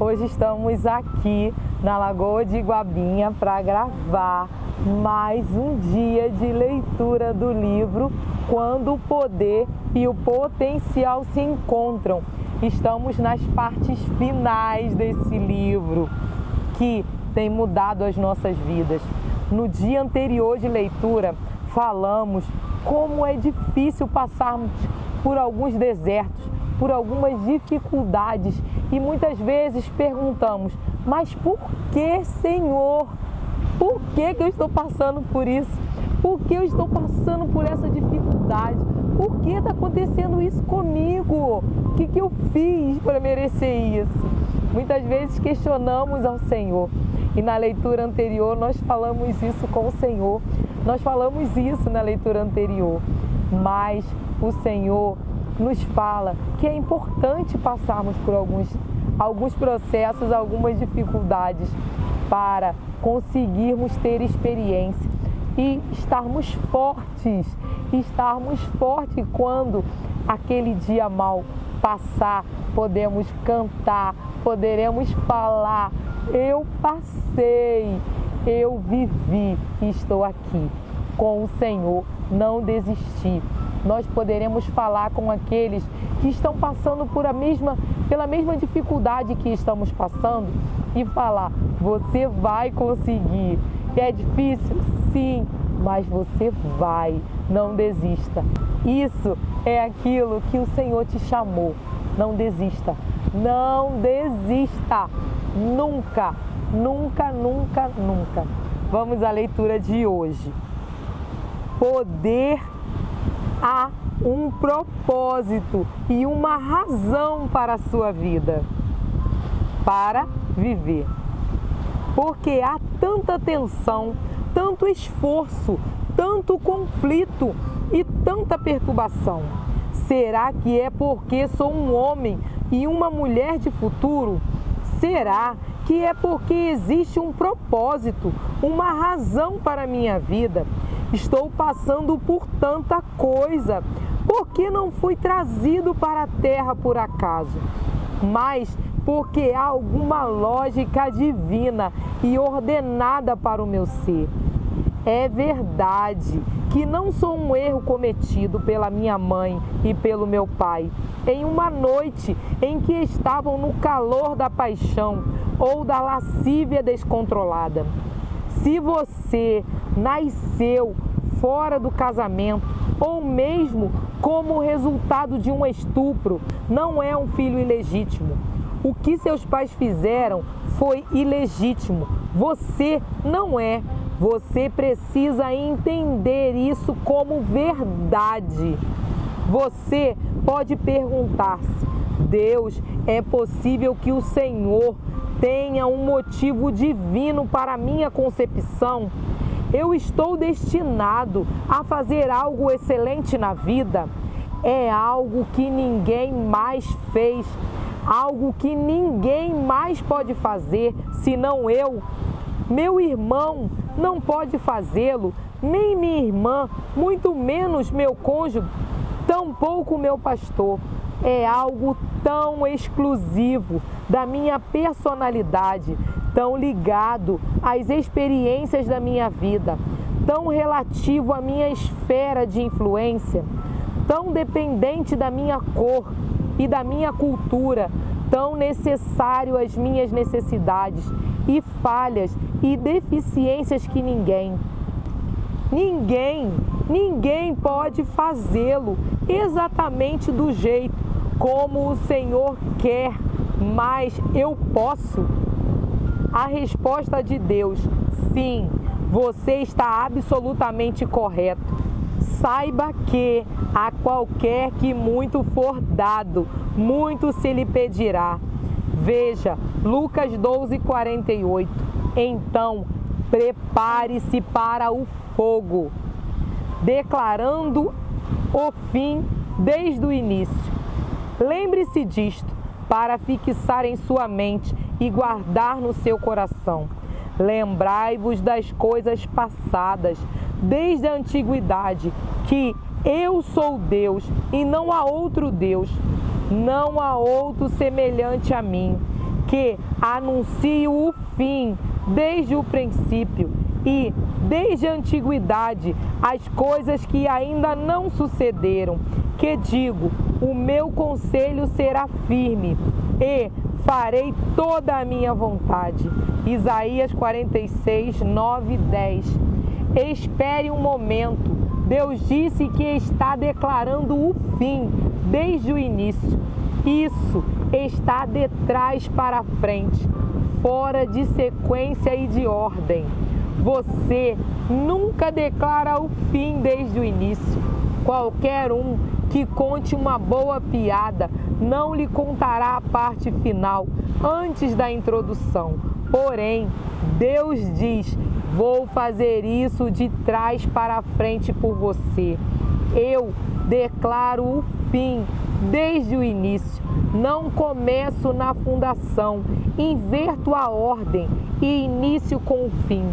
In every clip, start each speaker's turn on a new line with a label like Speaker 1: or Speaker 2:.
Speaker 1: Hoje estamos aqui na Lagoa de Iguabinha para gravar mais um dia de leitura do livro Quando o Poder e o Potencial se Encontram. Estamos nas partes finais desse livro que tem mudado as nossas vidas. No dia anterior de leitura, falamos como é difícil passarmos por alguns desertos, por algumas dificuldades e muitas vezes perguntamos: mas por que, Senhor? Por que eu estou passando por isso? Por que eu estou passando por essa dificuldade? Por que está acontecendo isso comigo? O que eu fiz para merecer isso? Muitas vezes questionamos ao Senhor. E na leitura anterior nós falamos isso com o Senhor. Nós falamos isso na leitura anterior. Mas o Senhor nos fala que é importante passarmos por alguns processos, algumas dificuldades para conseguirmos ter experiência e estarmos fortes quando aquele dia mal passar, podemos cantar, poderemos falar: eu passei, eu vivi e estou aqui com o Senhor, não desisti. Nós poderemos falar com aqueles que estão passando pela mesma dificuldade que estamos passando e falar: você vai conseguir. É difícil? Sim, mas você vai, não desista. Isso é aquilo que o Senhor te chamou. Não desista, não desista, nunca, nunca, nunca, nunca. Vamos à leitura de hoje. Poder há um propósito e uma razão para a sua vida, para viver. Porque há tanta tensão, tanto esforço, tanto conflito e tanta perturbação. Será que é porque sou um homem e uma mulher de futuro? Será que é porque existe um propósito, uma razão para a minha vida? Estou passando por tanta coisa. Por que não fui trazido para a terra por acaso? Mas porque há alguma lógica divina e ordenada para o meu ser. É verdade que não sou um erro cometido pela minha mãe e pelo meu pai em uma noite em que estavam no calor da paixão ou da lascívia descontrolada. Se você nasceu fora do casamento ou mesmo como resultado de um estupro, não é um filho ilegítimo. O que seus pais fizeram foi ilegítimo. Você não é. Você precisa entender isso como verdade. Você pode perguntar-se: Deus, é possível que o Senhor tenha um motivo divino para a minha concepção? Eu estou destinado a fazer algo excelente na vida? É algo que ninguém mais fez, algo que ninguém mais pode fazer senão eu. Meu irmão não pode fazê-lo, nem minha irmã, muito menos meu cônjuge, tampouco meu pastor. É algo tão exclusivo da minha personalidade, tão ligado às experiências da minha vida, tão relativo à minha esfera de influência, tão dependente da minha cor e da minha cultura, tão necessário às minhas necessidades e falhas e deficiências que ninguém pode fazê-lo exatamente do jeito como o Senhor quer, mas eu posso. A resposta de Deus: sim, você está absolutamente correto. Saiba que a qualquer que muito for dado, muito se lhe pedirá. Veja, Lucas 12:48. Então, prepare-se para o fogo, declarando o fim desde o início. Lembre-se disto para fixar em sua mente e guardar no seu coração. Lembrai-vos das coisas passadas, desde a antiguidade, que eu sou Deus e não há outro Deus, não há outro semelhante a mim, que anuncio o fim desde o princípio e desde a antiguidade as coisas que ainda não sucederam, que digo, o meu conselho será firme e farei toda a minha vontade. Isaías 46, 9 e 10. Espere um momento. Deus disse que está declarando o fim desde o início. Isso está de trás para frente, fora de sequência e de ordem. Você nunca declara o fim desde o início. Qualquer um que conte uma boa piada não lhe contará a parte final antes da introdução. Porém, Deus diz: vou fazer isso de trás para frente por você. Eu declaro o fim desde o início. Não começo na fundação, inverto a ordem e inicio com o fim.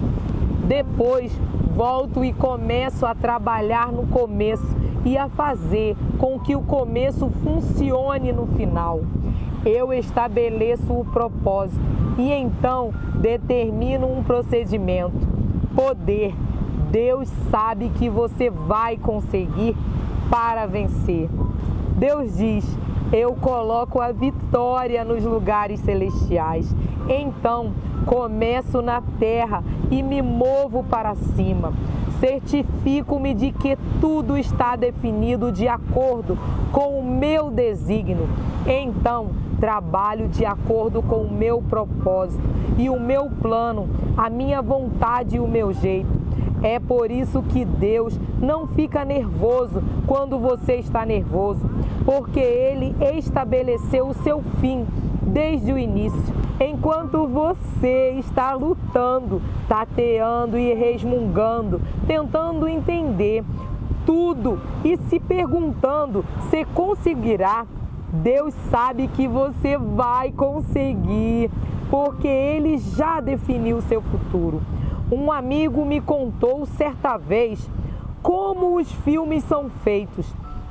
Speaker 1: Depois volto e começo a trabalhar no começo e a fazer com que o começo funcione no final. Eu estabeleço o propósito e então determino um procedimento. Poder. Deus sabe que você vai conseguir para vencer. Deus diz: eu coloco a vitória nos lugares celestiais. Então, começo na terra e me movo para cima. Certifico-me de que tudo está definido de acordo com o meu desígnio. Então, trabalho de acordo com o meu propósito e o meu plano, a minha vontade e o meu jeito. É por isso que Deus não fica nervoso quando você está nervoso, porque Ele estabeleceu o seu fim desde o início. Enquanto você está lutando, tateando e resmungando, tentando entender tudo e se perguntando se conseguirá, Deus sabe que você vai conseguir, porque Ele já definiu o seu futuro. Um amigo me contou certa vez como os filmes são feitos.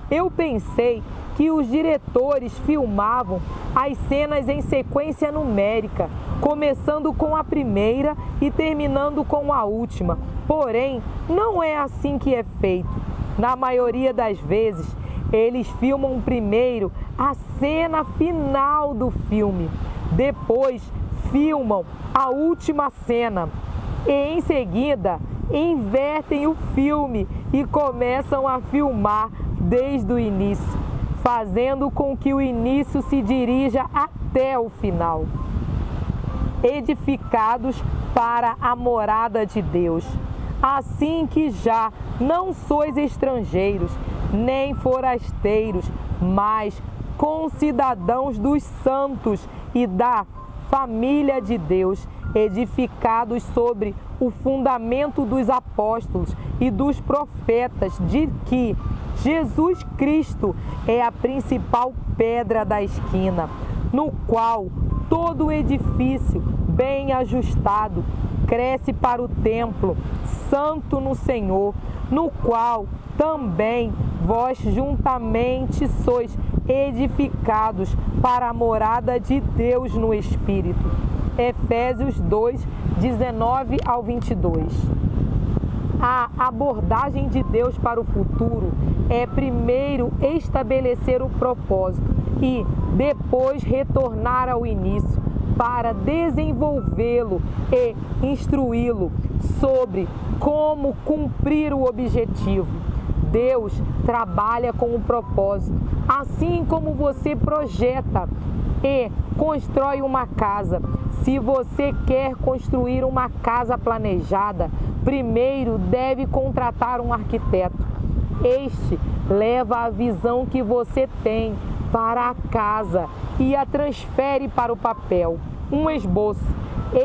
Speaker 1: Eu pensei que os diretores filmavam as cenas em sequência numérica, começando com a primeira e terminando com a última. Porém, não é assim que é feito. Na maioria das vezes, eles filmam primeiro a cena final do filme, depois filmam a última cena e em seguida invertem o filme e começam a filmar desde o início, fazendo com que o início se dirija até o final. Edificados para a morada de Deus, assim que já não sois estrangeiros, nem forasteiros, mas concidadãos dos santos e da família de Deus, edificados sobre o fundamento dos apóstolos e dos profetas, de que Jesus Cristo é a principal pedra da esquina, no qual todo o edifício bem ajustado cresce para o templo santo no Senhor, no qual também vós juntamente sois edificados para a morada de Deus no Espírito. Efésios 2, 19 ao 22. A abordagem de Deus para o futuro é primeiro estabelecer o propósito e depois retornar ao início para desenvolvê-lo e instruí-lo sobre como cumprir o objetivo. Deus trabalha com um propósito, assim como você projeta e constrói uma casa. Se você quer construir uma casa planejada, primeiro deve contratar um arquiteto. Este leva a visão que você tem para a casa e a transfere para o papel, um esboço,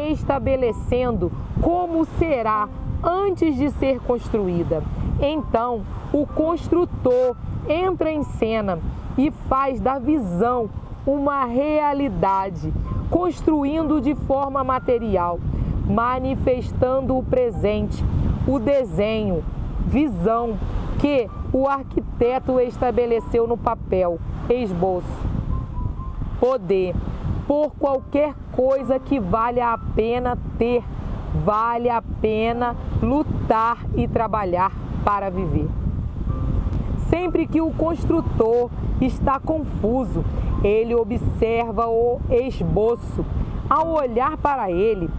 Speaker 1: estabelecendo como será antes de ser construída. Então, o construtor entra em cena e faz da visão uma realidade, construindo de forma material, manifestando o presente, o desenho, visão que o arquiteto estabeleceu no papel, esboço. Poder. por qualquer coisa que valha a pena ter, vale a pena lutar e trabalhar para viver. Sempre que o construtor está confuso, ele observa o esboço. Ao olhar para ele,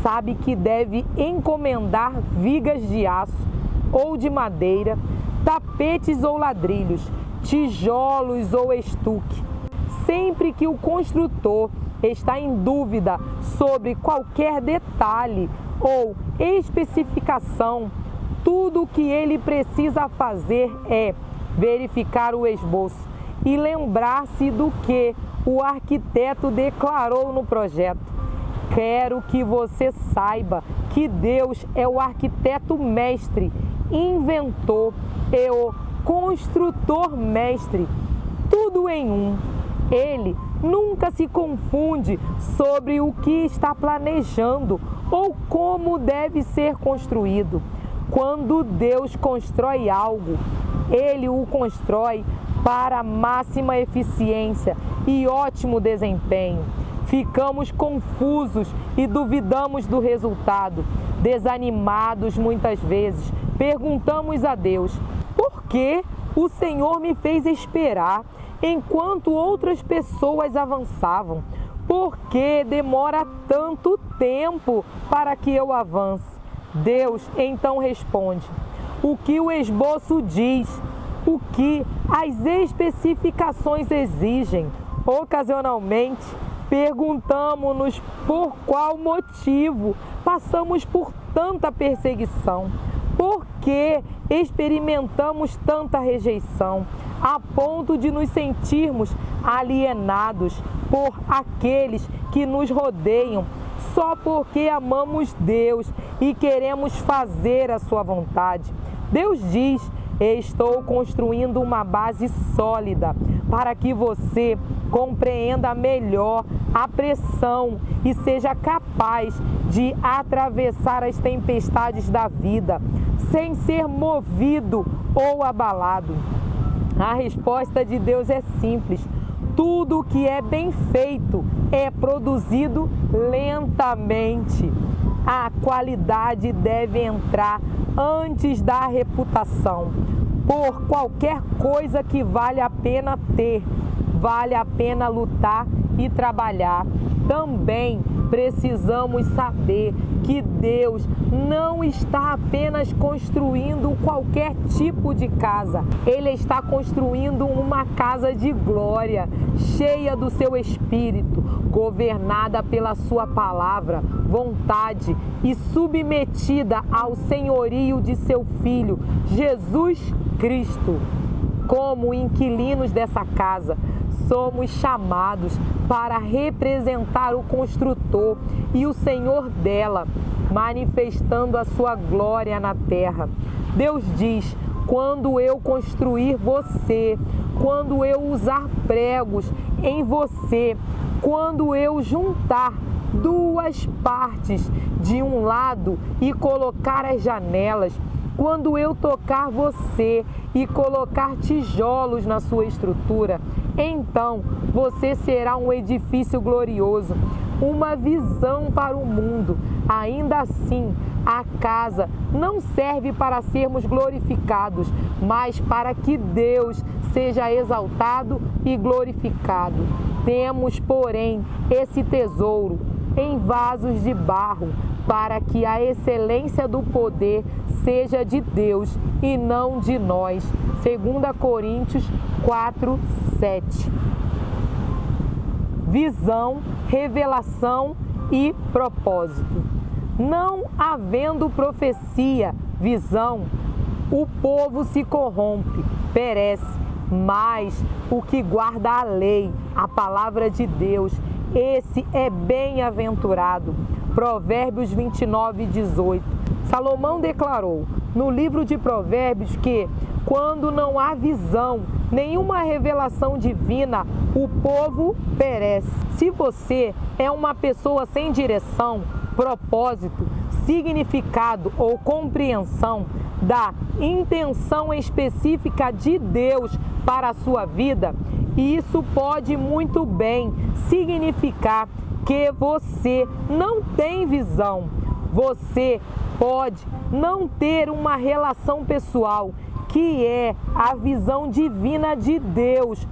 Speaker 1: sabe que deve encomendar vigas de aço ou de madeira, tapetes ou ladrilhos, tijolos ou estuque. Sempre que o construtor está em dúvida sobre qualquer detalhe ou especificação, tudo o que ele precisa fazer é verificar o esboço e lembrar-se do que o arquiteto declarou no projeto. Quero que você saiba que Deus é o arquiteto mestre, inventor e o construtor mestre, tudo em um. Ele nunca se confunde sobre o que está planejando ou como deve ser construído. Quando Deus constrói algo, Ele o constrói para máxima eficiência e ótimo desempenho. Ficamos confusos e duvidamos do resultado. Desanimados muitas vezes, perguntamos a Deus: por que o Senhor me fez esperar enquanto outras pessoas avançavam? Por que demora tanto tempo para que eu avance? Deus então responde: o que o esboço diz, o que as especificações exigem. Ocasionalmente, perguntamos-nos por qual motivo passamos por tanta perseguição, por que experimentamos tanta rejeição, a ponto de nos sentirmos alienados por aqueles que nos rodeiam, só porque amamos Deus e queremos fazer a sua vontade. Deus diz: estou construindo uma base sólida para que você compreenda melhor a pressão e seja capaz de atravessar as tempestades da vida sem ser movido ou abalado. A resposta de Deus é simples: tudo que é bem feito é produzido lentamente. A qualidade deve entrar antes da reputação. Por qualquer coisa que vale a pena ter, vale a pena lutar e trabalhar. Também precisamos saber que Deus não está apenas construindo qualquer tipo de casa. Ele está construindo uma casa de glória, cheia do seu Espírito, governada pela sua palavra, vontade e submetida ao senhorio de seu Filho, Jesus Cristo. Como inquilinos dessa casa, somos chamados para representar o construtor e o Senhor dela, manifestando a sua glória na terra. Deus diz: quando eu construir você, quando eu usar pregos em você, quando eu juntar duas partes de um lado e colocar as janelas, quando eu tocar você e colocar tijolos na sua estrutura, então você será um edifício glorioso, uma visão para o mundo. Ainda assim, a casa não serve para sermos glorificados, mas para que Deus seja exaltado e glorificado. Temos, porém, esse tesouro em vasos de barro, para que a excelência do poder seja de Deus e não de nós. 2 Coríntios 4:7. Visão, revelação e propósito. Não havendo profecia, visão, o povo se corrompe, perece, mas o que guarda a lei, a palavra de Deus, esse é bem-aventurado. Provérbios 29:18. Salomão declarou no livro de Provérbios que, quando não há visão, nenhuma revelação divina, o povo perece. Se você é uma pessoa sem direção, propósito, significado ou compreensão da intenção específica de Deus para a sua vida, E isso pode muito bem significar que você não tem visão. Você pode não ter uma relação pessoal, que é a visão divina de Deus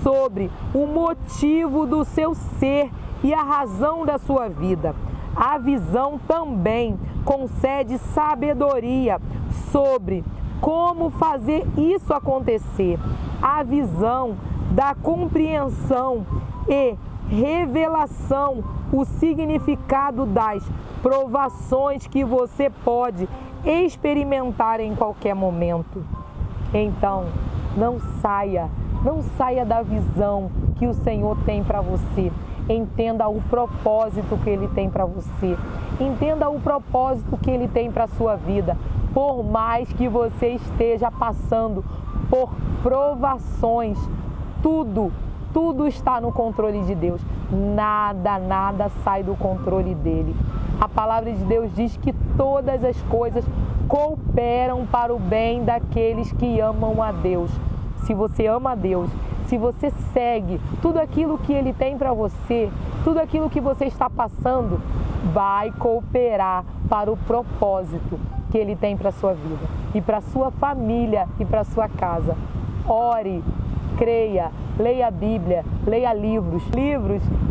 Speaker 1: sobre o motivo do seu ser e a razão da sua vida. A visão também concede sabedoria sobre como fazer isso acontecer. A visão da compreensão e revelação, o significado das provações que você pode experimentar em qualquer momento. Então, não saia da visão que o Senhor tem para você. Entenda o propósito que Ele tem para você. Entenda o propósito que Ele tem para a sua vida. Por mais que você esteja passando por provações, tudo está no controle de Deus. Nada sai do controle dele. A palavra de Deus diz que todas as coisas cooperam para o bem daqueles que amam a Deus. Se você ama a Deus, se você segue tudo aquilo que Ele tem para você, tudo aquilo que você está passando, vai cooperar para o propósito que Ele tem para a sua vida e para a sua família e para a sua casa. Ore, creia, leia a Bíblia, leia livros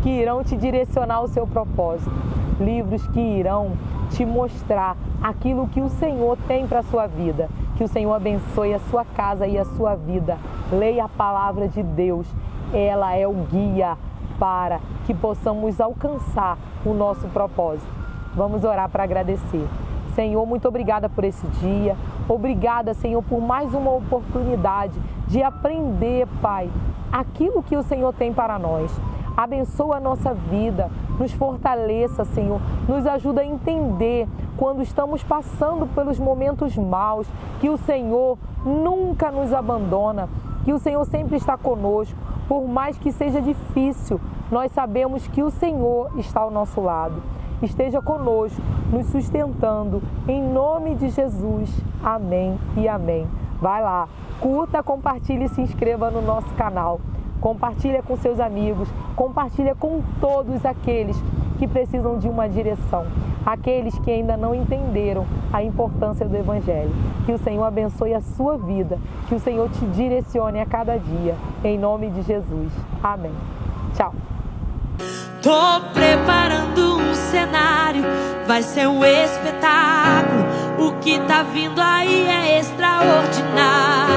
Speaker 1: que irão te direcionar ao seu propósito, livros que irão te mostrar aquilo que o Senhor tem para a sua vida. Que o Senhor abençoe a sua casa e a sua vida. Leia a palavra de Deus, ela é o guia para que possamos alcançar o nosso propósito. Vamos orar para agradecer. Senhor, muito obrigada por esse dia. Obrigada, Senhor, por mais uma oportunidade de aprender, Pai, aquilo que o Senhor tem para nós. Abençoa a nossa vida, nos fortaleça, Senhor, nos ajuda a entender quando estamos passando pelos momentos maus, que o Senhor nunca nos abandona, que o Senhor sempre está conosco. Por mais que seja difícil, nós sabemos que o Senhor está ao nosso lado. Esteja conosco, nos sustentando, em nome de Jesus. Amém e amém. Vai lá, curta, compartilhe e se inscreva no nosso canal. Compartilha com seus amigos, compartilha com todos aqueles que precisam de uma direção, aqueles que ainda não entenderam a importância do Evangelho. Que o Senhor abençoe a sua vida, que o Senhor te direcione a cada dia, em nome de Jesus. Amém. Tchau.
Speaker 2: Tô preparando um cenário, vai ser um espetáculo. O que tá vindo aí é extraordinário.